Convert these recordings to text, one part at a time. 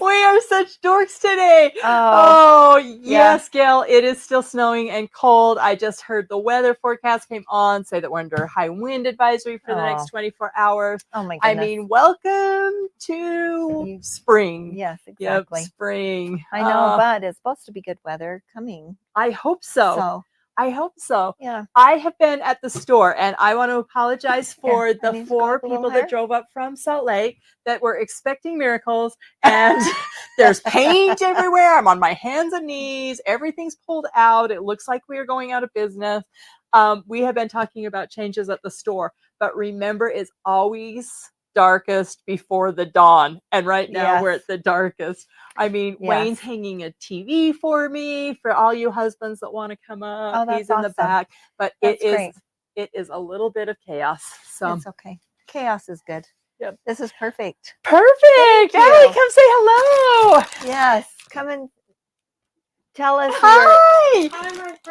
We are such dorks today. Yes, Gail, it is still snowing and cold. I just heard the weather forecast came on, say that we're under high wind advisory for the next 24 hours. Oh my goodness. I mean, welcome to spring. Yes, exactly. Yep, spring. I know, but it's supposed to be good weather coming. I hope so. I hope so. Yeah. I have been at the store, and I want to apologize for the 4 people that drove up from Salt Lake that were expecting miracles, and there's paint everywhere. I'm on my hands and knees. Everything's pulled out. It looks like we are going out of business. We have been talking about changes at the store, but remember, it's always darkest before the dawn, and right now we're at the darkest. I mean, Wayne's hanging a TV for me for all you husbands that want to come up. He's in the back, but it is a little bit of chaos. So it's okay. Chaos is good. Yep. This is perfect. Perfect. Ellie, come say hello. Yes, come and tell us. Hi.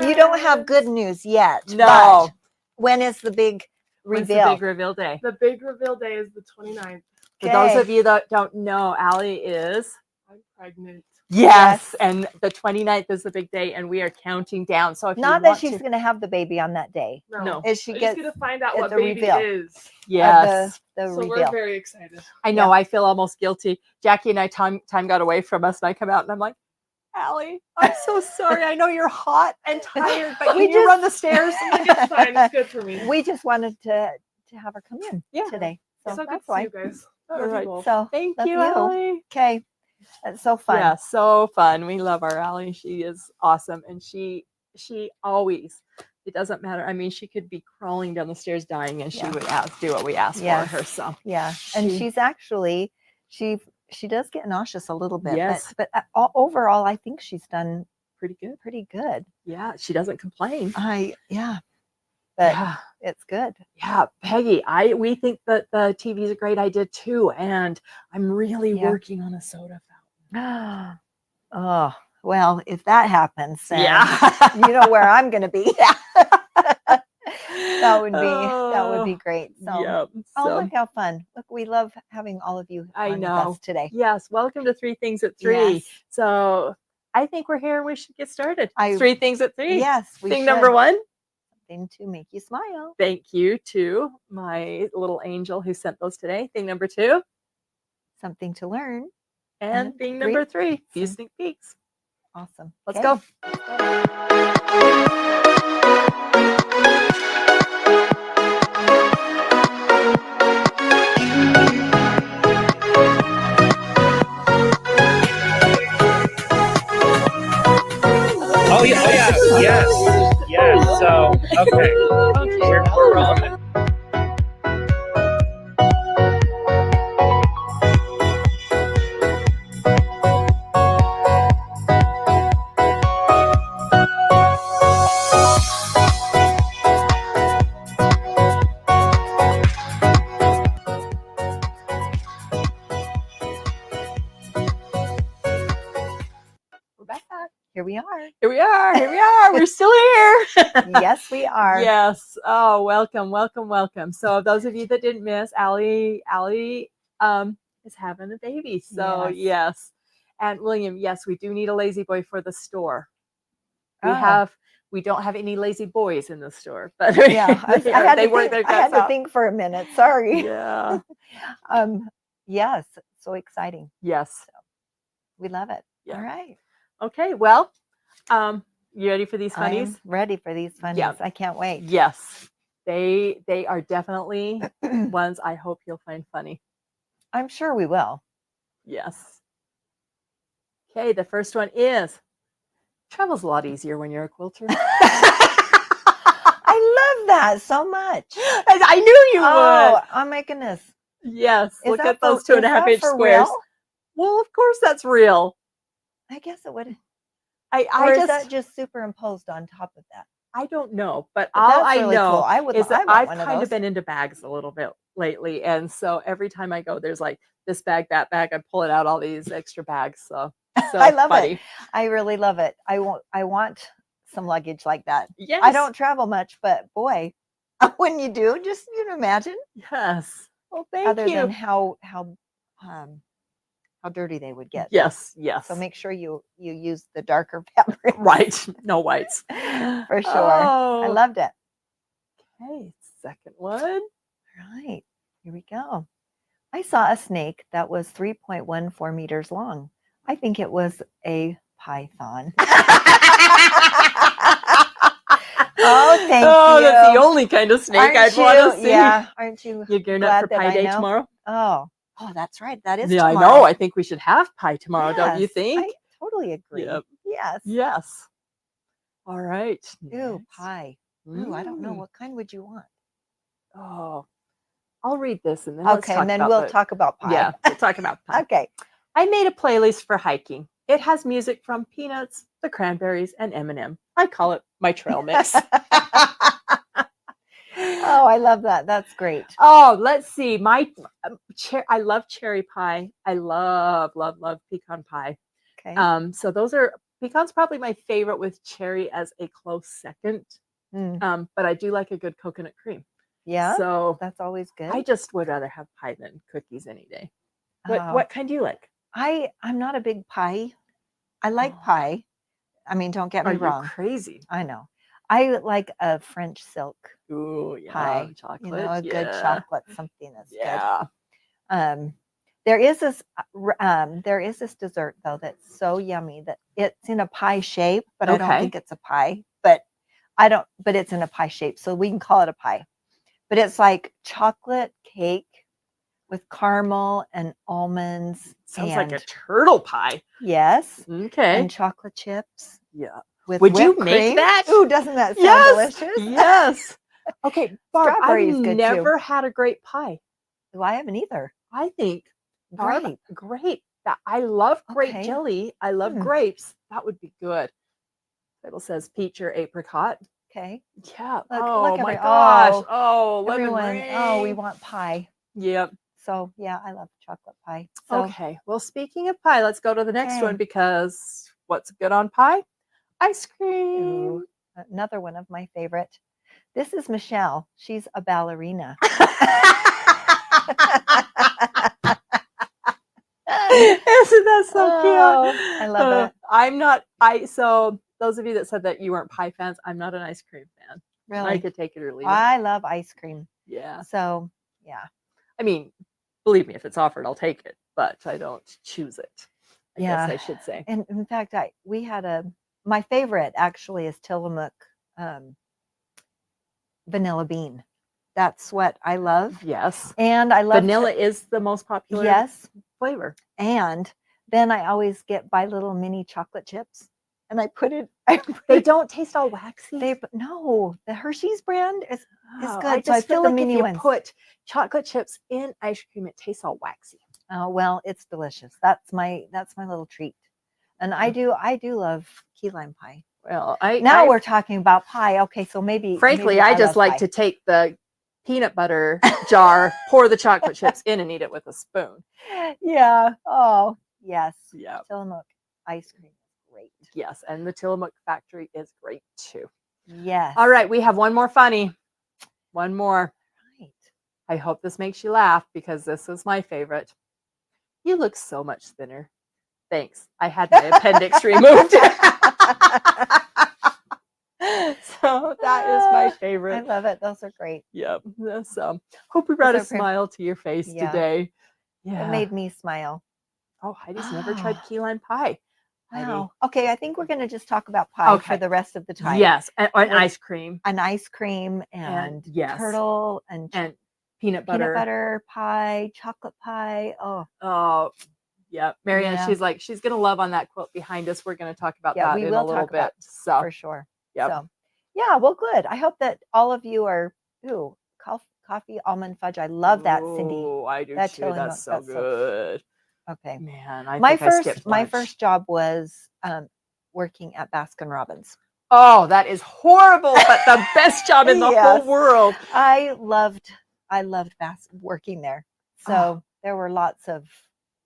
You don't have good news yet. No. But when is the big reveal? When's the big reveal day? The big reveal day is the 29th. For those of you that don't know, Allie is... I'm pregnant. Yes, and the 29th is the big day, and we are counting down. So if not that she's going to have the baby on that day. No. Is she going to find out what the baby reveal. Is. Yes. The so reveal. We're very excited. I know. I feel almost guilty. Jackie and I, time got away from us, and I come out, and I'm like, Allie, I'm so sorry. I know you're hot and tired, but can you run the stairs? It's fine. It's good for me. We just wanted to have her come in today. So good that's to why. see you guys. All right. So thank you, Allie. Okay. That's so fun. Yeah, so fun. We love our Allie. She is awesome. And she always, it doesn't matter. I mean, she could be crawling down the stairs dying, and she would do what we asked for her. So and she's actually, she does get nauseous a little bit. Yes. But overall, I think she's done pretty good. Pretty good. Yeah, she doesn't complain. But it's good. Yeah, Peggy, we think that the TV is a great idea too, and I'm really working on a soda fountain. Oh, well, if that happens, then you know where I'm going to be. That would be great. So, look how fun! Look, we love having all of you on with us today. Yes, welcome to 3 Things at 3. Yes. So I think we're here. We should get started. 3 Things at 3. Yes, thing number 1. Something to make you smile. Thank you to my little angel who sent those today. Thing number 2. Something to learn. And thing number 3. Few sneak peeks. Awesome. Let's go. Yes. So, okay. We're rolling. Here we are. We're still here. Yes, we are. Yes. Oh, welcome. So those of you that didn't miss, Allie is having a baby. So yes. And William, yes, we do need a lazy boy for the store. We don't have any lazy boys in the store, but I had to think for a minute. Sorry. Yeah. Yes. So exciting. Yes. So we love it. Yeah. All right. Okay, well, you ready for these funnies? I'm ready for these funnies. Yeah. I can't wait. Yes, they are definitely ones I hope you'll find funny. I'm sure we will. Yes. Okay, the first one is, travel's a lot easier when you're a quilter. I love that so much. I knew you would. Oh my goodness. Yes. Is Look that at those for- 2.5 is inch that for squares. real? Well, of course that's real. I guess it would. I Or is just that just superimposed on top of that? I don't know, but But all that's I really know cool. I would. is that I want I've one of kind those. of been into bags a little bit lately, and so every time I go, there's like this bag, that bag. I'm pulling out all these extra bags. So I love funny. it. I really love it. I want some luggage like that. Yes, I don't travel much, but boy, when you do, just imagine. Yes. Well, thank Other you. than how dirty they would get. Yes. Yes. So make sure you use the darker fabric. Right. No whites. For sure. Oh. I loved it. Okay. Second one. Right. Here we go. I saw a snake that was 3.14 meters long. I think it was a python. Oh, thank you. Oh, that's the only kind of snake I'd want to see. Yeah, aren't you? You're gearing glad up for that Pie I Day know? tomorrow? Oh, that's right. That is Yeah, tomorrow. I know. I think we should have pie tomorrow, don't you Yes, think? I totally agree. Yep. Yes. Yes. All right. Ooh, next. pie. Ooh, I don't know. Mm. What kind would you want? Oh, I'll read this and then let's Okay, talk and then about we'll the- talk about pie. Yeah, we'll talk about pie. Okay. I made a playlist for hiking. It has music from Peanuts, the Cranberries, and Eminem. I call it my trail mix. Oh, I love that. That's great. Oh, let's see. I love cherry pie. I love pecan pie. Okay. So those are pecan's probably my favorite with cherry as a close second. Mm. But I do like a good coconut cream. Yeah. So That's always good. I just would rather have pie than cookies any day. Oh. What kind do you like? I'm not a big pie. I like pie. I mean, don't get me Are you wrong. crazy? I know. I like a French silk Ooh, yeah, pie. chocolate. A good chocolate, something that's Yeah. good. There is this dessert though that's so yummy that it's in a pie shape, but I don't Okay. think it's a pie. But it's in a pie shape, so we can call it a pie. But it's like chocolate cake with caramel and almonds. Sounds like a turtle pie. Yes. Okay. And chocolate chips. Yeah. With Would you whipped make cream. that? Ooh, doesn't that sound Yes. delicious? Yes. Okay, Barb, Strawberry is I've good too. never had a grape pie. Well, I haven't either. I think Barb, Grape. grape. I love grape Okay. jelly. I love grapes. That would be good. Bible says peach or apricot. Okay. Yeah. Look, oh look, my gosh. oh, Oh, lemon everyone. Oh, we meringue. want pie. Yep. So yeah, I love chocolate pie. So Okay. Well, speaking of pie, let's go to the next Okay. one because what's good on pie? Ice cream. ooh, another one of my favorite. This is Michelle. She's a ballerina. Isn't that so cute? Oh, I love it. So those of you that said that you weren't pie fans, I'm not an ice cream fan. I Really, could take it or leave it. I love ice cream. Yeah. So yeah, I mean, believe me, if it's offered, I'll take it, but I don't choose it. I Yeah. guess I should say. and in fact, we had my favorite actually is Tillamook vanilla bean. That's what I love, Yes. and I love Vanilla is the most popular Yes, flavor. and then I always buy little mini chocolate chips, and I put it. They don't taste all waxy. No, the Hershey's brand is Oh, good. I So I just feel put the like mini if you ones. put chocolate chips in ice cream, it tastes all waxy. Oh well, it's delicious. That's my little treat, and I do love key lime pie. Well, Now we're talking about pie. Okay, so maybe frankly, maybe I just love like pie. to take the peanut butter jar, pour the chocolate chips in, and eat it with a spoon. Yeah. Oh yes. Yeah. Tillamook ice cream is great. Yes, and the Tillamook factory is great too. Yes. All right, we have one more funny. One more. Right. I hope this makes you laugh because this is my favorite. You look so much thinner. Thanks. I had my appendix removed. So that is my I favorite. love it. Those are great. Yep. So hope we brought a Those are smile to your face Yeah. today. Yeah. It made me smile. Oh, Heidi's never tried key lime pie. Heidi. Wow. Okay, I think we're going to just talk about pie for Okay. the rest of the time. Yes, and With- ice cream An ice cream and yes. turtle and and peanut butter. peanut butter pie, chocolate pie. Oh, Oh, yeah. Marianne, Yeah. she's going to love on that quilt behind us. We're going to talk about Yeah, that we in will a little talk about bit. So, for sure. yep. So, Yeah, well, good. I hope that all of you are, coffee almond fudge. I love that, Cindy. Oh, I do That too. totally That's so good. Okay. Man, I My think I skipped lunch. first job was working at Baskin Robbins. Oh, that is horrible, but the best job in the whole Yes. world. I loved working there. So there were lots of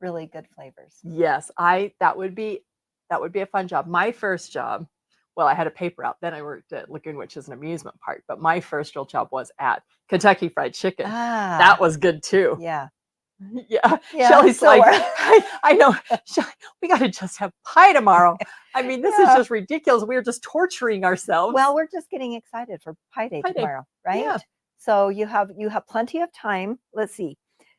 really good flavors. Yes, that would be a fun job. My first job, well, I had a paper out. Then I worked at Lagoon, which is an amusement park. But my first real job was at Kentucky Fried Chicken. That was good too. Yeah. Yeah. Yeah, Shelly's so like, I know. Shelly, we got to just have pie tomorrow. I mean, this is Yeah. just ridiculous. We're just torturing ourselves. Well, we're just getting excited for Pie Day tomorrow, right? Yeah. So you have plenty of time. Let's see.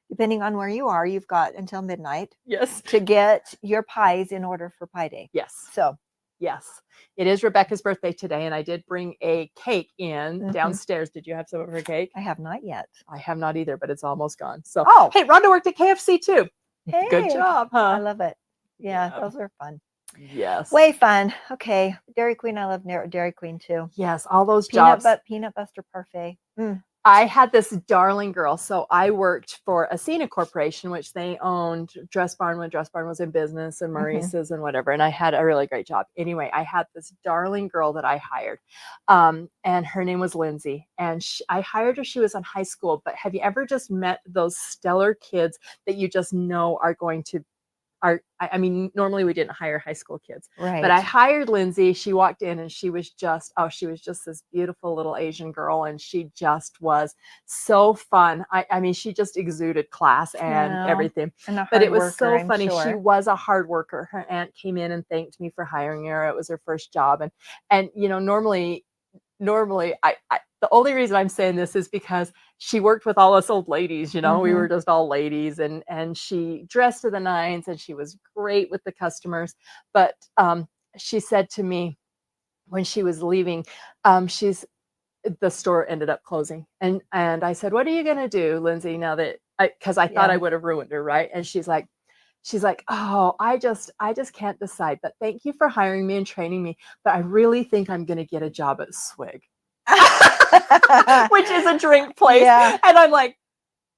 Depending on where you are, you've got until midnight Yes. to get your pies in order for Pie Day. Yes. So yes, it is Rebecca's birthday today, and I did bring a cake in downstairs. Did you have some of her cake? I have not yet. I have not either, but it's almost gone. So, hey, Rhonda worked at KFC too. Hey, good job, huh? I love it. Yeah, Yeah. those are fun. Yes. Way fun. Okay, Dairy Queen. I love Dairy Queen too. Yes, all those jobs. Peanut Buster Parfait. I had this darling girl. So I worked for Ascena Corporation, which they owned Dress Barn when Dress Barn was in business, and Maurice's and whatever. And I had a really great job. Anyway, I had this darling girl that I hired, and her name was Lindsay. And I hired her. She was in high school. But have you ever just met those stellar kids that you just know are going to I mean, normally we didn't hire high school kids, right? But I hired Lindsay. She walked in and she was just this beautiful little Asian girl. And she just was so fun. I mean, she just exuded class and everything, but it was so funny. She was a hard worker. Her aunt came in and thanked me for hiring her. It was her first job. And, you know, normally the only reason I'm saying this is because she worked with all us old ladies, you know, we were just all ladies, and she dressed to the nines and she was great with the customers. But she said to me when she was leaving, the store ended up closing. And I said, what are you going to do, Lindsay, now that because I thought I would have ruined her. Right. And she's like, oh, I just can't decide. But thank you for hiring me and training me. But I really think I'm going to get a job at Swig. Which is a drink place. Yeah. And I'm like,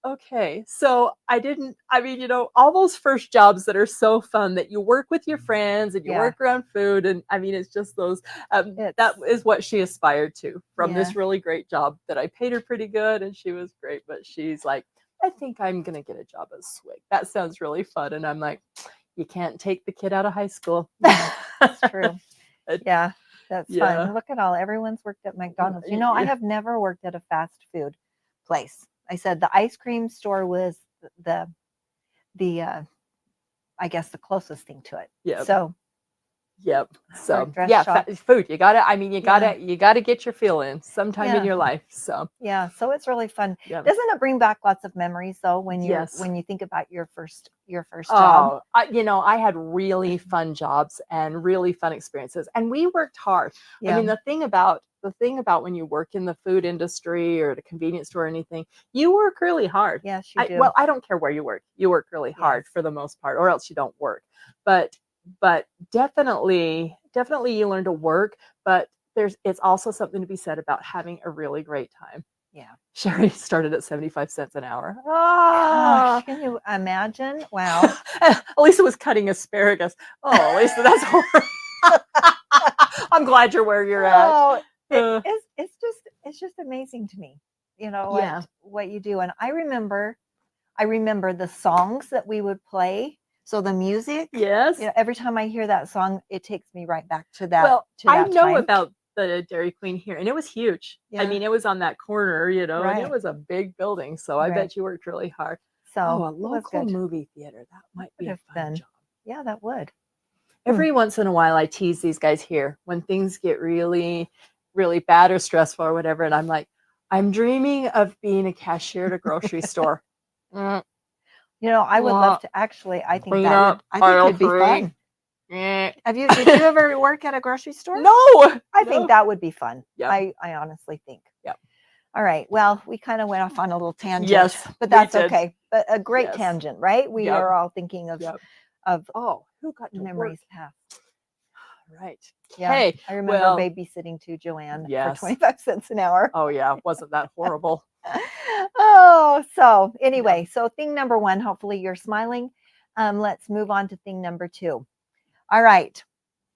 okay. So you know, all those first jobs that are so fun that you work with your friends and you work around food. And I mean, it's just those, that is what she aspired to from this really great job that I paid her pretty good. And she was great, but she's like, I think I'm going to get a job at Swig. That sounds really fun. And I'm like, you can't take the kid out of high school. That's true. Yeah. That's fun. Look at everyone's worked at McDonald's. You know, I have never worked at a fast food place. I said the ice cream store was the I guess the closest thing to it. Yeah. So. Yep. So food. You gotta get your fill in sometime in your life. So so it's really fun. Doesn't it bring back lots of memories though when you think about your first job? I had really fun jobs and really fun experiences, and we worked hard. I mean, the thing about when you work in the food industry or the convenience store or anything, you work really hard. Yes, you do. Well, I don't care where you work. You work really hard for the most part, or else you don't work. But definitely you learn to work, but it's also something to be said about having a really great time. Yeah. Sherry started at 75 cents an hour. Gosh, can you imagine? Wow. Lisa was cutting asparagus. Oh, Lisa, that's horrible. I'm glad you're where you're at. It's just amazing to me, you know, what you do. And I remember the songs that we would play. So the music, yes. You know, every time I hear that song, it takes me right back to that. Well, I know about the Dairy Queen here, and it was huge. Yeah. I mean, it was on that corner, you know, right. and it was a big building. So I bet you worked really hard. So a local movie theater, that might be a fun job. Yeah, that would. Every once in a while, I tease these guys here when things get really, really bad or stressful or whatever, and I'm like, I'm dreaming of being a cashier at a grocery store. You know, I would love to actually. I think it'd be fun. Did you ever work at a grocery store? No. I think that would be fun. Yep. I honestly think. Yep. All right. Well, we kind of went off on a little tangent. Yes, but that's okay. But a great tangent, right? We are all thinking of who got memories past. Right. Yeah. Hey, I remember well, babysitting to Joanne yes. for 25 cents an hour. Oh yeah, wasn't that horrible? Oh, so anyway, so thing number 1, hopefully you're smiling. Let's move on to thing number 2. All right.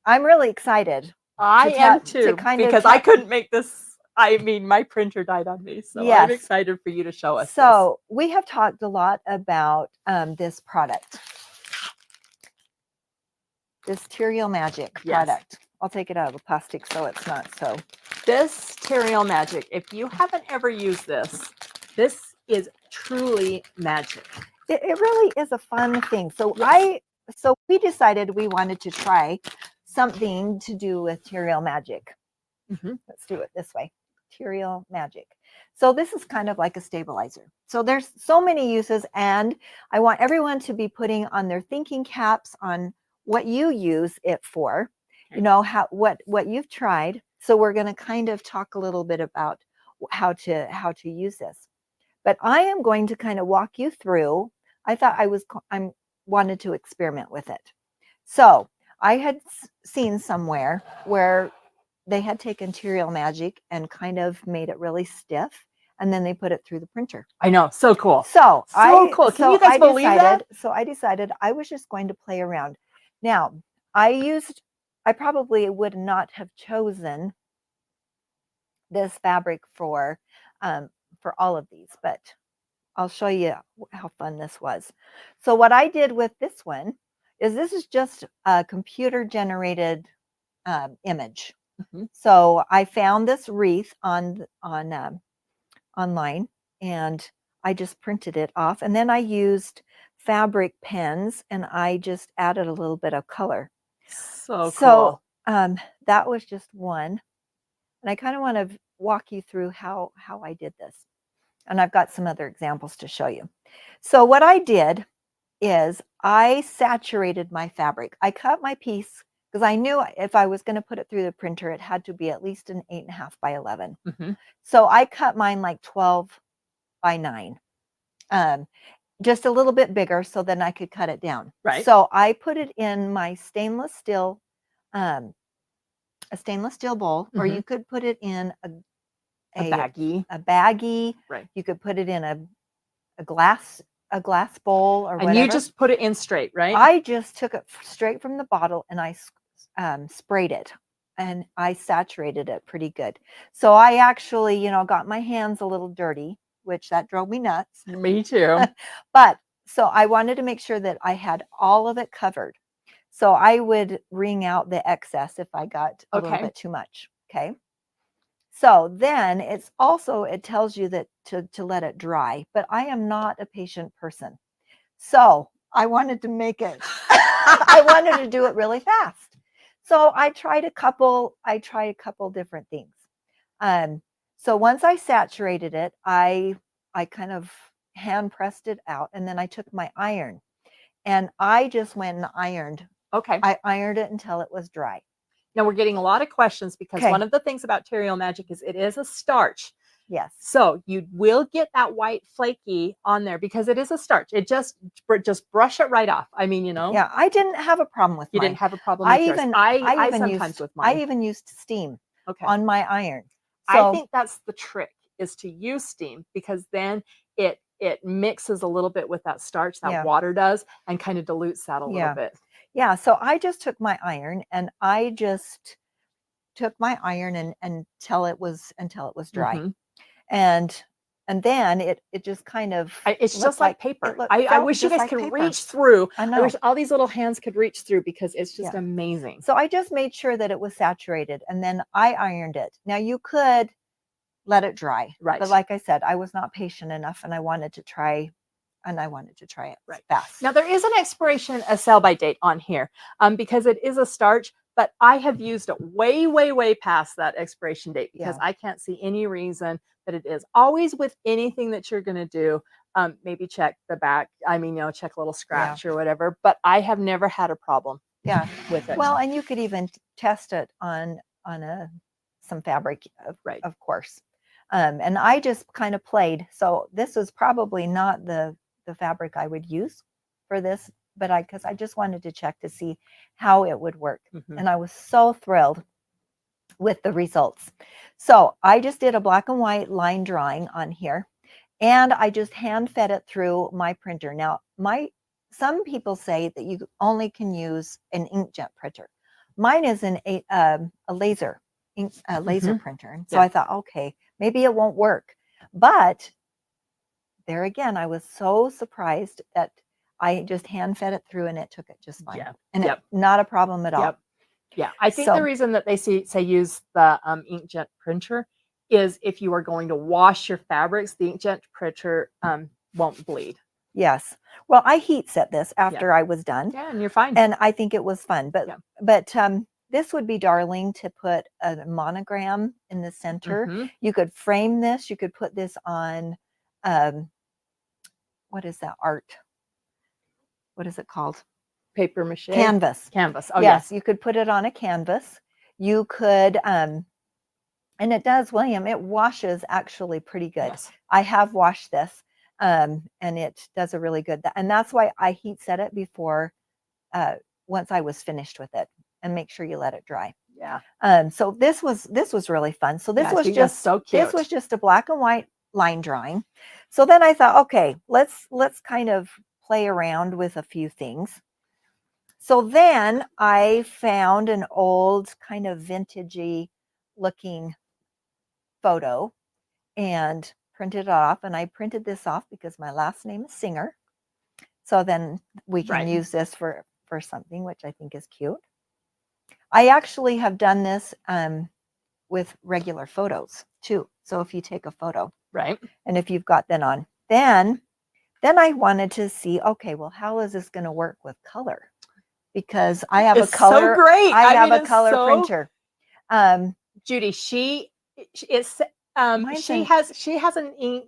I'm really excited. I am too, kind of because I couldn't make this. I mean, my printer died on me, so I'm Yes. excited for you to show us this. So we have talked a lot about this product, this Terial Magic Yes. product. I'll take it out of the plastic so it's not so. This Terial Magic, if you haven't ever used this, this is truly magic. It really is a fun thing. So Yes. so we decided we wanted to try something to do with Terial Magic. Let's do it this way. Terial Magic. So this is kind of like a stabilizer. So there's so many uses, and I want everyone to be putting on their thinking caps on what you use it for. Okay. You know, what you've tried. So we're going to kind of talk a little bit about how to use this. But I am going to kind of walk you through. I thought I wanted to experiment with it. So I had seen somewhere where they had taken Terial Magic and kind of made it really stiff, and then they put it through the printer. I know, so cool. So cool. Can you guys believe that? So I decided I was just going to play around. Now, I probably would not have chosen this fabric for all of these, but I'll show you how fun this was. So what I did with this one is this is just a computer generated image. So I found this wreath on online, and I just printed it off, and then I used fabric pens and I just added a little bit of color. So cool. That was just one, and I kind of want to walk you through how I did this, and I've got some other examples to show you. So what I did is I saturated my fabric. I cut my piece because I knew if I was going to put it through the printer, it had to be at least an 8.5 by 11. So I cut mine like 12 by 9, just a little bit bigger, so then I could cut it down. Right. So I put it in my stainless steel, a stainless steel bowl, or you could put it in a baggie. Right. You could put it in a glass bowl or whatever. And you just put it in straight, right? I just took it straight from the bottle and I sprayed it, and I saturated it pretty good. So I actually, got my hands a little dirty, which that drove me nuts. Me too. But so I wanted to make sure that I had all of it covered. So I would wring out the excess if I got a little bit too much. Okay. So then it tells you that to let it dry, but I am not a patient person. So I wanted to make it, I wanted to do it really fast. So I tried a couple different things. So once I saturated it, I kind of hand pressed it out, and then I took my iron and I just went and ironed. Okay. I ironed it until it was dry. Now we're getting a lot of questions because one of the things about Terial Magic is it is a starch. Yes. So you will get that white flaky on there because it is a starch. It just brush it right off. I mean, Yeah, I didn't have a problem with you mine. didn't have a problem with yours. I sometimes used, with mine. I even used steam Okay. on my iron. So, I think that's the trick, is to use steam, because then it mixes a little bit with that starch, that water does, and kind of dilutes that a little bit. Yeah, so I just took my iron and I just took my iron until it was dry. And then it just kind of, it's just like paper. I wish you guys could reach through. I wish all these little hands could reach through, because it's just amazing. So I just made sure that it was saturated, and then I ironed it. Now you could let it dry, right? But like I said, I was not patient enough, and I wanted to try it fast. Now there is an expiration, a sell-by date on here, because it is a starch. But I have used it way, way, way past that expiration date, because I can't see any reason that it is. Always with anything that you're going to do, maybe check the back. I mean, check a little scratch or whatever. But I have never had a problem with it. Well, and you could even test it on some fabric, of course. And I just kind of played. So this is probably not the fabric I would use for this but because I just wanted to check to see how it would work. Mhm. And I was so thrilled with the results. So I just did a black and white line drawing on here, and I just hand fed it through my printer. Now, some people say that you only can use an inkjet printer. Mine is a laser printer. And so I thought, okay, maybe it won't work. But there again, I was so surprised that I just hand fed it through and it took it just fine. Yeah. And not a problem at all. Yep. Yeah. I think the reason that they say use the inkjet printer is if you are going to wash your fabrics, the inkjet printer won't bleed. Yes. Well, I heat set this after I was done. Yeah, and you're fine. And I think it was fun. But this would be darling to put a monogram in the center. Mhm. You could frame this. You could put this on, what is that art? What is it called? Paper mache. Canvas. Canvas. Oh, yes. You could put it on a canvas. You could, and it does, William, it washes actually pretty good. Yes. I have washed this, and it does a really good, and that's why I heat set it before, once I was finished with it, and make sure you let it dry. Yeah. So this was really fun. So this Yeah, I was think that's just so cute. This was just a black and white line drawing. So then I thought, okay, let's kind of play around with a few things. So then I found an old kind of vintagey looking photo and printed it off. And I printed this off because my last name is Singer. So then we can use this for something, which I think is cute. I actually have done this with regular photos too. So if you take a photo, right, and if you've got that on, then I wanted to see, okay, well, how is this going to work with color? Because I have a color. So great. I have a color printer. Judy, she has an ink.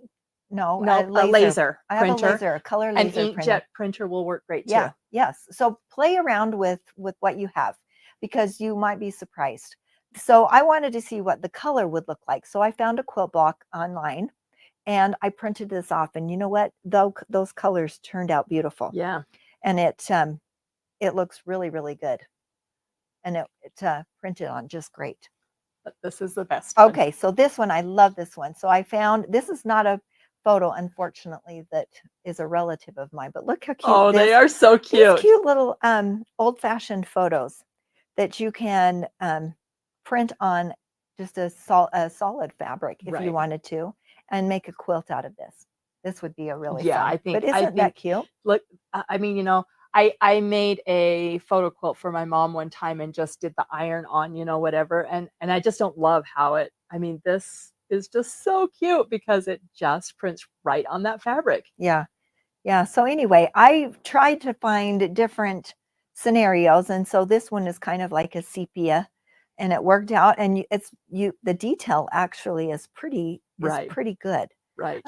No, a laser I have printer. a laser, a color laser an inkjet printer will work great too. Yeah, yes. So play around with what you have, because you might be surprised. So I wanted to see what the color would look like. So I found a quilt block online and I printed this off. And you know what? Those colors turned out beautiful. Yeah. And it looks really, really good. And it printed on just great. But this is the best one. Okay, so this one, I love this one. So I found, this is not a photo, unfortunately, that is a relative of mine, but look how cute. Oh, they are so cute. These cute little old-fashioned photos that you can print on just a solid fabric if you wanted to, and make a quilt out of this. This would be a really fun. I think. But isn't that cute? Look, I mean, I made a photo quilt for my mom one time and just did the iron on, whatever, and I just don't love how it. I mean, this is just so cute because it just prints right on that fabric. Yeah. So anyway, I tried to find different scenarios, and so this one is kind of like a sepia, and it worked out. And the detail actually is pretty good. Right.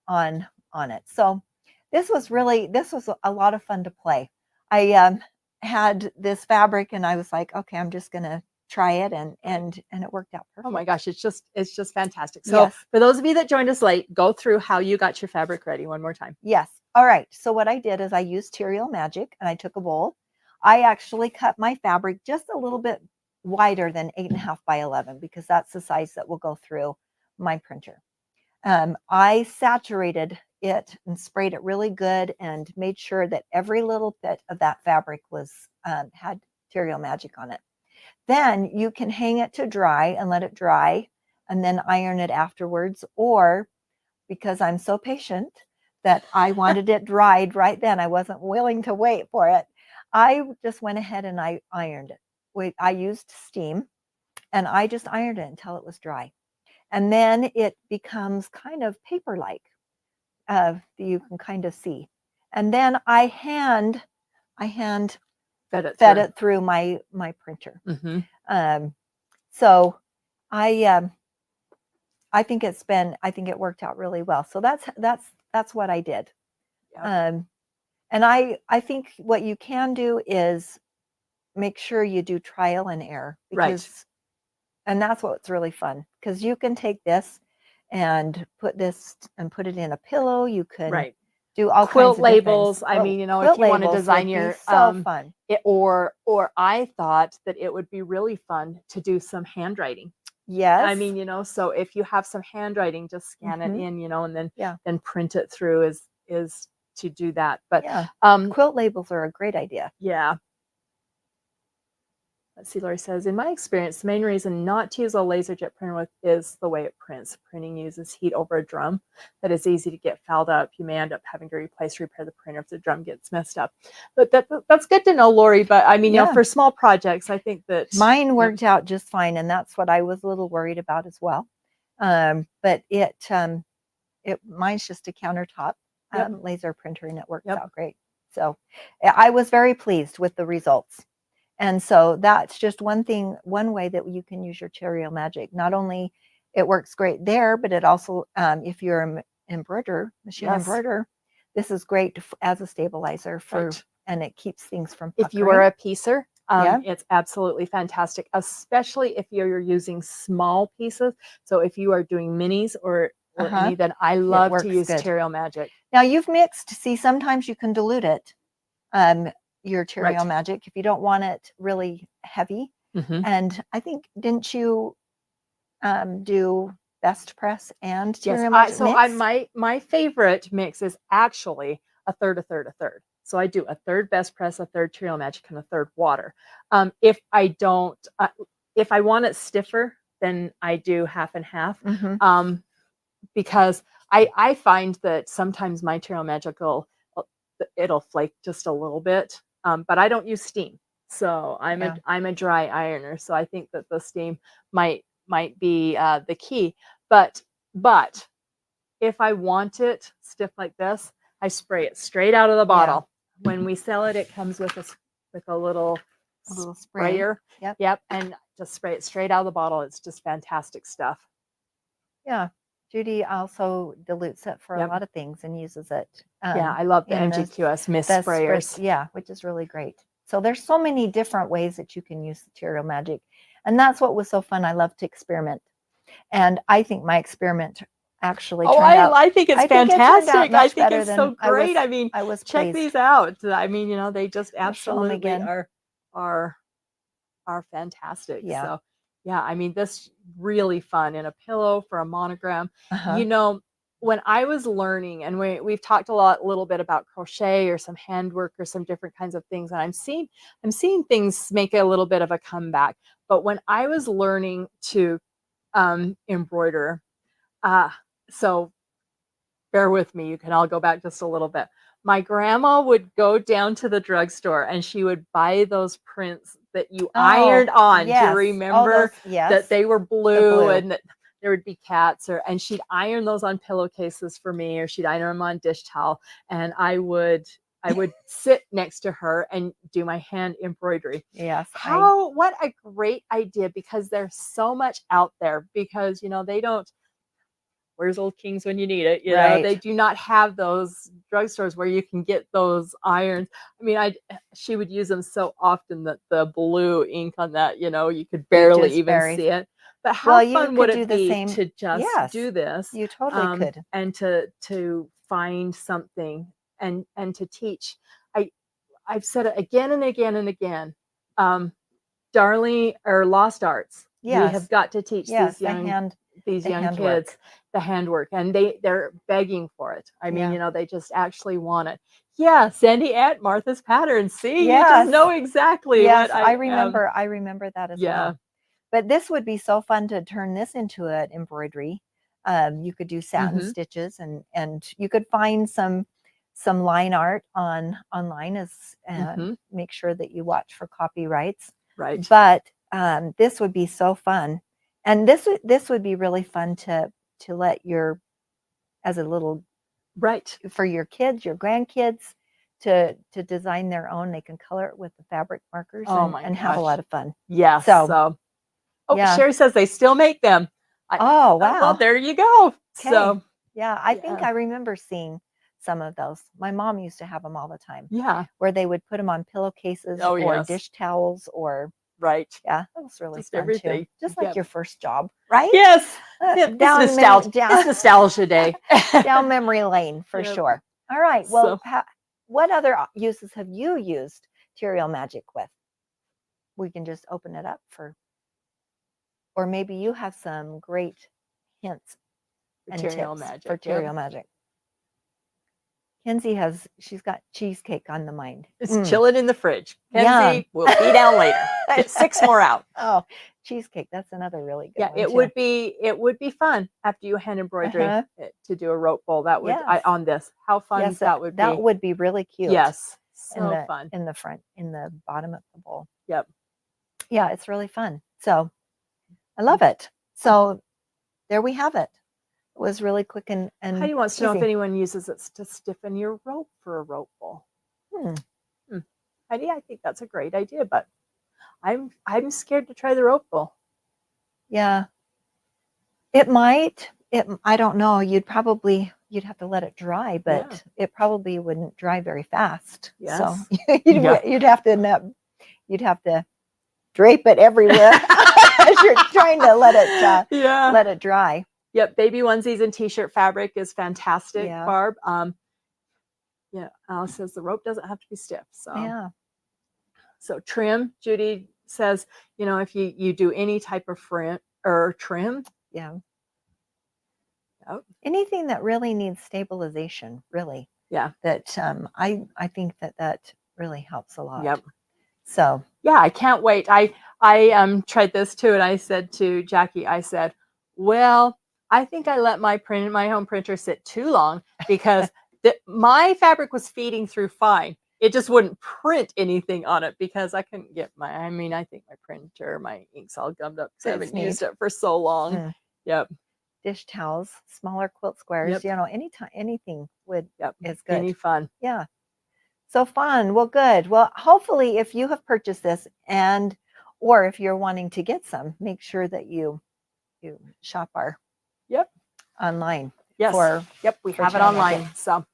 On it. So this was a lot of fun to play. I had this fabric and I was like, okay, I'm just gonna try it, and it worked out perfect. Oh my gosh, it's just fantastic. So for those of you that joined us late, go through how you got your fabric ready one more time. Yes. All right. So what I did is I used Terial Magic, and I took a bowl. I actually cut my fabric just a little bit wider than 8.5 by 11, because that's the size that will go through my printer. I saturated it and sprayed it really good and made sure that every little bit of that fabric was had Terial Magic on it. Then you can hang it to dry and let it dry and then iron it afterwards. Or, because I'm so patient that I wanted it dried right then, I wasn't willing to wait for it, I just went ahead and I ironed it. I used steam, and I just ironed it until it was dry. And then it becomes kind of paper-like. You can kind of see. And then I hand fed it through my printer. Mm-hmm. So I think it worked out really well. So that's what I did. Yeah. And I think what you can do is make sure you do trial and error, because and that's what's really fun, because you can take this and put it in a pillow. You can do all quilt kinds of different labels. things. I mean, you know, quilt if you want to labels would design be your so fun. or I thought that it would be really fun to do some handwriting. Yes. I mean, you know, so if you have some handwriting, just scan it in, you know, and then print it through is to do that. But yeah, quilt labels are a great idea. Yeah. Let's see, Lori says, in my experience, the main reason not to use a laser jet printer is the way it prints. Printing uses heat over a drum that is easy to get fouled up. You may end up having to replace or repair the printer if the drum gets messed up. But that's good to know, Lori. But I mean, you know, for small projects, I think that mine worked out just fine, and that's what I was a little worried about as well. But mine's just a countertop laser printer, and it works out great. So I was very pleased with the results. And so that's just one way that you can use your Terial Magic. Not only it works great there, but it also, if you're an machine embroiderer, this is great as a stabilizer and it keeps things from puckering. If you are a piecer, it's absolutely fantastic, especially if you're using small pieces. So if you are doing minis or any, then I love to use Terial Magic. Now you've mixed. See, sometimes you can dilute it. Your Terial Magic if you don't want it really heavy. And I think, didn't you do Best Press and Terial Magic mix? My favorite mix is actually a third, a third, a third. So I do a third Best Press, a third Terial Magic, and a third water. If I want it stiffer, then I do half and half. Because I find that sometimes my Terial Magic it'll flake just a little bit. But I don't use steam, so I'm a dry ironer. So I think that the steam might be the key. But if I want it stiff like this, I spray it straight out of the bottle. When we sell it, it comes with a little sprayer. Yep, and just spray it straight out of the bottle. It's just fantastic stuff. Yeah. Judy also dilutes it for a lot of things and uses it. I love the MGQS mist sprayers. Which is really great. So there's so many different ways that you can use the Terial Magic. And that's what was so fun. I love to experiment. And I think my experiment actually turned out. I think it's fantastic. I think it's so great. I was check these out. I mean, you know, they just absolutely are fantastic. Yeah. So yeah, I mean, this really fun in a pillow for a monogram. You know, when I was learning, and we've talked a little bit about crochet or some handwork or some different kinds of things, and I'm seeing things make a little bit of a comeback. But when I was learning to embroider, so bear with me, you can all go back just a little bit. My grandma would go down to the drugstore and she would buy those prints that you ironed on. Do you remember that they were blue and that there would be cats, and she'd iron those on pillowcases for me, or she'd iron them on dish towel, and I would sit next to her and do my hand embroidery. Yes. What a great idea, because there's so much out there, because, you know, they don't, where's Old Kings when you need it? You know, they do not have those drugstores where you can get those irons. I mean, she would use them so often that the blue ink on that, you know, you could barely even see it. But how fun would it be to just do this? You totally could. And to find something and to teach. I've said it again and again and again. Darling, or Lost Arts. Yes. We have got to teach these young kids the handwork, and they're begging for it. I mean, you know, they just actually want it. Yeah, Sandy Aunt Martha's pattern. See, you just know exactly what I remember. I remember that as well. But this would be so fun to turn this into an embroidery. You could do satin stitches, and you could find some line art online as make sure that you watch for copyrights. Right. But this would be so fun. And this would be really fun to let as a little, for your kids, your grandkids, to design their own. They can color it with the fabric markers and have a lot of fun. Yeah. So Sherry says they still make them. Wow. Well, there you go. Okay. So yeah, I think I remember seeing some of those. My mom used to have them all the time. Yeah. Where they would put them on pillowcases or dish towels or. Right. Yeah, that was really fun everything. Too. Just like your first job, right? Yes. It's nostalgia day. Down memory lane for sure. All right. Well, So- what other uses have you used Terial Magic with? We can just open it up or maybe you have some great hints and Terial tips Magic. for Yep. Terial Magic. Kenzie she's got cheesecake on the mind. It's chilling in the fridge. Yum. Kenzie, we'll be down later. Get 6 more out. Oh, cheesecake. That's another really good Yeah, one. it too. would be fun after you hand embroidery to do a rope bowl. That would Yes. on this. How fun Yes, that would be. That would be really cute. Yes. in So the fun. in the front, in the bottom of the bowl. Yep. Yeah, it's really fun. So I love it. So there we have it. It was really quick and Heidi wants to know if easy. anyone uses it to stiffen your rope for a rope bowl. Heidi, I think that's a great idea, but I'm scared to try the rope bowl. Yeah. It might. I don't know. You'd have to let it dry, but it probably wouldn't dry very fast. Yes. So you'd have to drape it everywhere as you're trying to let it dry. Yep, baby onesies and t-shirt fabric is fantastic, Yeah. Barb. Alice says the rope doesn't have to be stiff. So Yeah. So trim, Judy says, if you do any type of trim. Yeah. Yep. Anything that really needs stabilization, really. Yeah. That I think that really helps a lot. Yep. So yeah, I can't wait. I tried this too, and I said to Jacki, I said, well, I think I let my home printer sit too long because my fabric was feeding through fine. It just wouldn't print anything on it because I couldn't get I think my ink's all gummed up because I haven't used it for so long. Yep. Dish towels, smaller quilt squares, Yep. anything is good. Any fun. Yeah. So fun. Well, good. Well, hopefully if you have purchased this or if you're wanting to get some, make sure that you shop our online. Yes. We for have it Terial online. Magic. So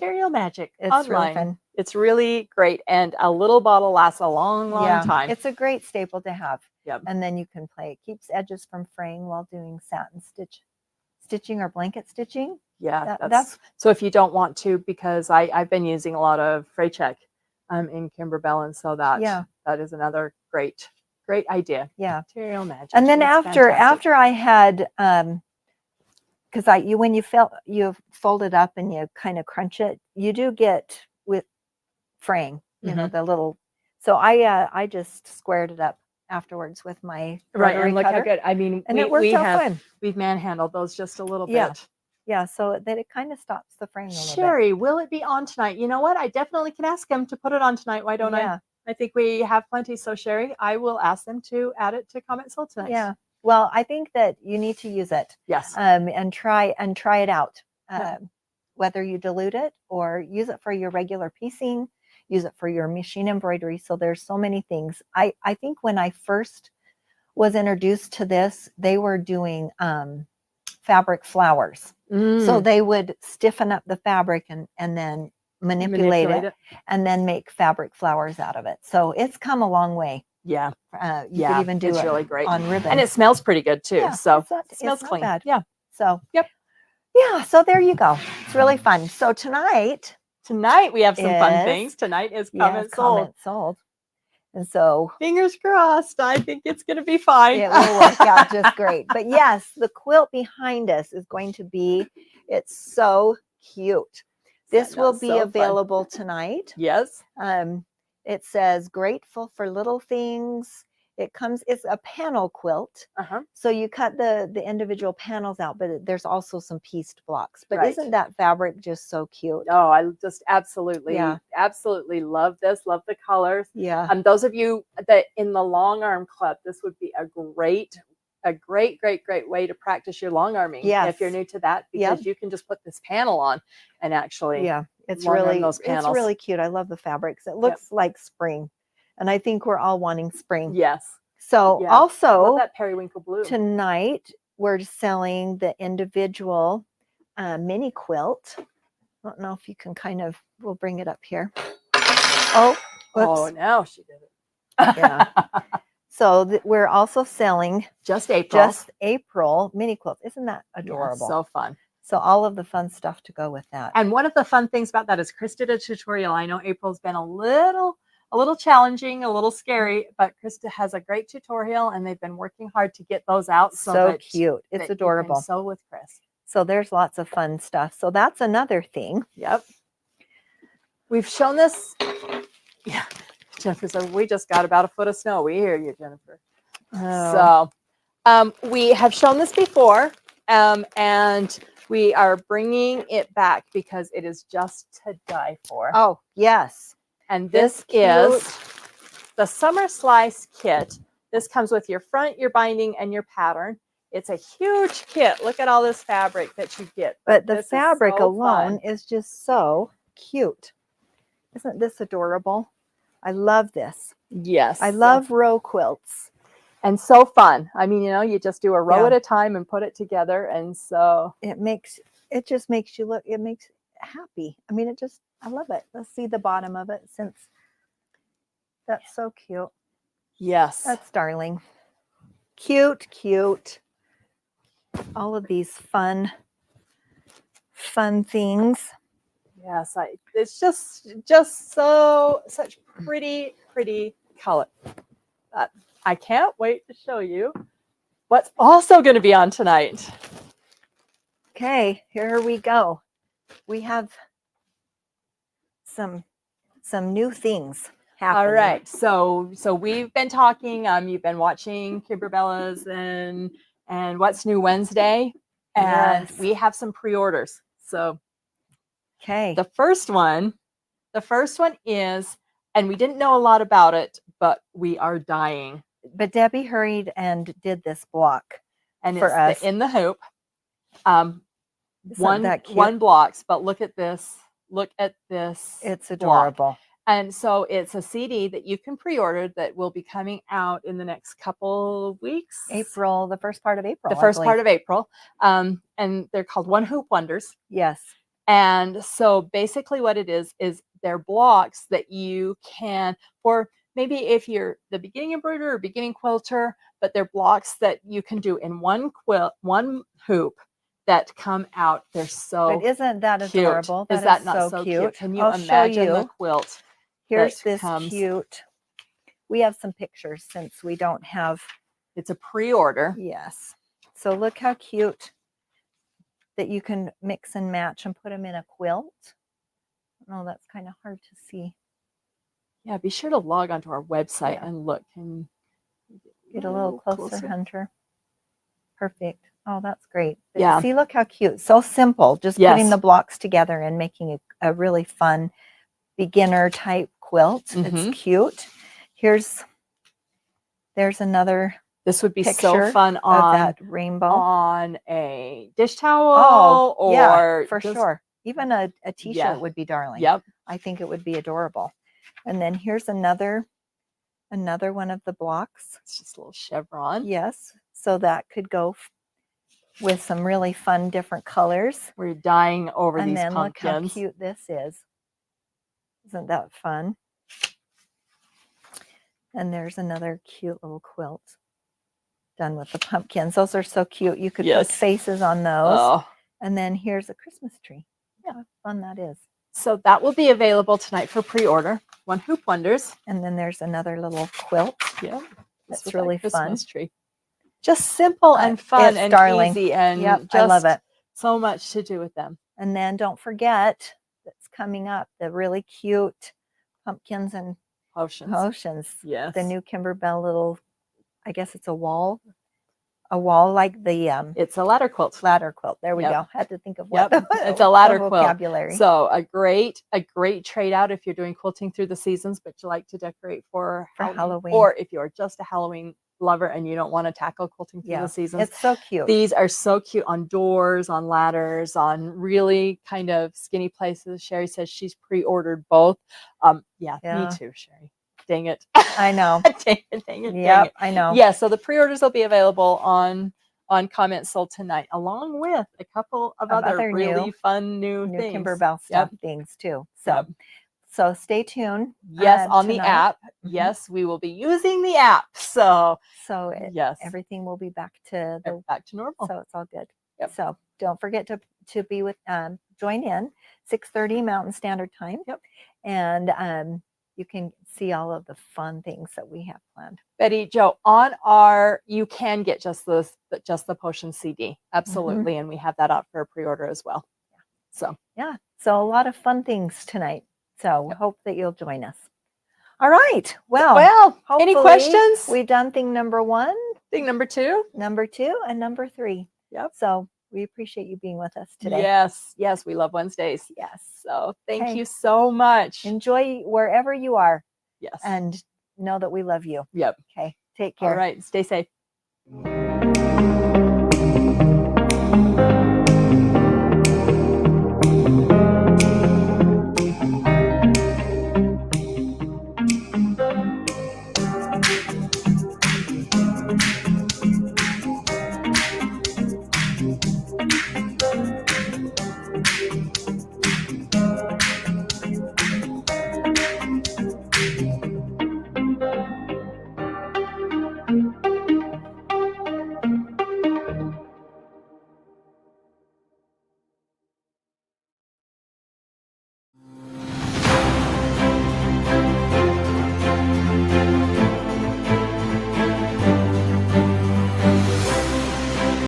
Terial Magic It's online. really fun. It's really great. And a little bottle lasts a long, long time. It's a great staple to have. Yep. And then you can play. It keeps edges from fraying while doing satin stitching or blanket stitching. Yeah, that's so if you don't want to, because I've been using a lot of fray check in Kimberbell, and so that is another great idea. Yeah. Terial Magic. And then That's after fantastic. I had because when you fold it up and you kind of crunch it, you do get with fraying, the little. So I just squared it up afterwards with my rotary and look cutter. how good. I mean, And it worked out fine. We've manhandled those just a little Yeah. bit. Yeah, so that it kind of stops the fraying a little bit. Sherry, will it be on tonight? You know what? I definitely can ask them to put it on tonight. Why don't I? I think we have plenty. So Sherry, I will ask them to add it to Comment Soul tonight. Yeah. Well, I think that you need to use it. Yes. And try it out. Whether you dilute it or use it for your regular piecing, use it for your machine embroidery. So there's so many things. I think when I first was introduced to this, they were doing fabric flowers. So they would stiffen up the fabric and then manipulate it and then make fabric flowers out of it. So it's come a long way. Yeah. You could even do it's it really great on ribbon. and it smells pretty good too. Yeah, So it smells not clean. bad. Yeah. So yep. Yeah. So there you go. It's really fun. So tonight we have some fun things. Tonight is Comment Sold. And so fingers crossed. I think it's going to be fine. It will work out just great. But yes, the quilt behind us is going to be, it's so cute. This will be available tonight. Yes. It says grateful for little things. It's a panel quilt. So you cut the individual panels out, but there's also some pieced blocks. But isn't that fabric just so cute? Oh, I just absolutely love this. Love the colors. Yeah. Those of you that in the long arm club, this would be a great way to practice your long arming. If you're new to that, because you can just put this panel on and actually it's really cute. I love the fabrics. It looks like spring. And I think we're all wanting spring. Yes. So also that periwinkle blue. Tonight we're selling the individual mini quilt. I don't know if you can we'll bring it up here. Oh, whoops. Oh, now she did it. Yeah. So we're also selling just April mini quilts. Isn't that adorable? So fun. So all of the fun stuff to go with that. And one of the fun things about that is Chris did a tutorial. I know April's been a little challenging, a little scary, but Krista has a great tutorial, and they've been working hard to get those out. So cute. It's that you adorable. can sew with Chris. So there's lots of fun stuff. So that's another thing. Yep. We've shown this. Yeah. Jennifer said, we just got about a foot of snow. We hear you, Jennifer. Oh. So we have shown this before, and we are bringing it back because it is just to die for. Oh, yes. And this It's is the Summer Slice Kit. This comes with your front, your binding, and your pattern. It's a huge kit. Look at all this fabric that you get. But the This is fabric so alone fun. is just so cute. Isn't this adorable? I love this. Yes. I love row quilts. and so fun. I mean, you just do a row Yeah. at a time and put it together. And so It just makes you look, it makes happy. I mean, I love it. Let's see the bottom of it since that's so cute. yes. That's darling. Cute, cute. All of these fun things. Yes, it's just such pretty color. I can't wait to show you what's also going to be on tonight. Okay, here we go. We have some new things happening. All right, so we've been talking. You've been watching Kimberbella's and What's New Wednesday, and Yes. we have some pre-orders. So Okay. the first one is, and we didn't know a lot about it, but we are dying. But Debbie hurried and did this block. And For it's us. the In the Hoop. Isn't that cute? One blocks, but look at this. Look at this. It's block. adorable. And so it's a CD that you can pre-order that will be coming out in the next couple of weeks. April, the first part of April. The first part of April. And they're called One Hoop Wonders. Yes. And so basically what it is they're blocks that you can, for maybe if you're the beginning embroiderer or beginning quilter, but they're blocks that you can do in one hoop that come out. They're so But isn't that cute. adorable? Is that is not so cute? Can you I'll show imagine you. the quilt? Here's that this comes- cute. We have some pictures since we don't have. It's a pre-order. Yes. So look how cute that you can mix and match and put them in a quilt. Oh, that's kind of hard to see. Yeah, be sure to log onto our website Yeah. and look and Get a little closer, Hunter. Perfect. Oh, that's great. But Yeah. See, look how cute. So simple. Just Yes. putting the blocks together and making a really fun beginner type quilt. Mhm. It's cute. There's another This would be picture so fun of on that rainbow. on a dish towel Oh, or yeah, for just- sure. Even a t-shirt Yeah. would be darling. Yep. I think it would be adorable. And then here's another one of the blocks. It's just a little chevron. Yes. So that could go with some really fun different colors. We're dying over And these then look how pumpkins. cute this is. Isn't that fun? And there's another cute little quilt done with the pumpkins. Those are so cute. You could Yes. put faces on those. Oh. And then here's a Christmas tree. Yeah. How fun that is. So that will be available tonight for pre-order. One Hoop Wonders. And then there's another little quilt. Yeah. That's This was really our fun. Christmas tree. Just simple and fun It's and darling. easy and Yep, just I love it. so much to do with them. And then don't forget that's coming up, the really cute pumpkins and Potions. potions. Yes. The new Kimberbell little, I guess it's a wall like the It's a ladder quilt. ladder quilt. There we Yep. go. Had to think of Yep, what it's a ladder the quilt. vocabulary. So a great trade out if you're doing quilting through the seasons, but you like to decorate for Halloween. or if you're just a Halloween lover and you don't want to tackle quilting through Yeah, the seasons. it's so cute. These are so cute on doors, on ladders, on really kind of skinny places. Sherry says she's pre-ordered both. Yeah, Yeah. me too, Sherry. Dang it. I know. dang it, dang it. Yep, I know. Yeah, so the pre-orders will be available on Comment Sold tonight, along with a couple of other other really new- fun new New things. Kimberbell stuff things too. So Yep. so stay tuned. Yes, on the tonight. app. Mhm. Yes, we will be using the app. So So yes, everything will be back to the back to normal. so it's all good. Yep. So don't forget to be with join in 6:30 Mountain Standard Time. Yep. And you can see all of the fun things that we have planned. Betty, Joe, you can get just the potion CD. Absolutely. And we have that out for a pre-order as well. So a lot of fun things tonight. So we hope that you'll join us. All right. Well, any hopefully questions? We've done thing number 1, Thing number 2, number 2, and number 3. Yep. So we appreciate you being with us today. Yes, we love Wednesdays. Yes. So thank you so much. Enjoy wherever you are. Yes. And know that we love you. Yep. Okay. Take care. All right. Stay safe.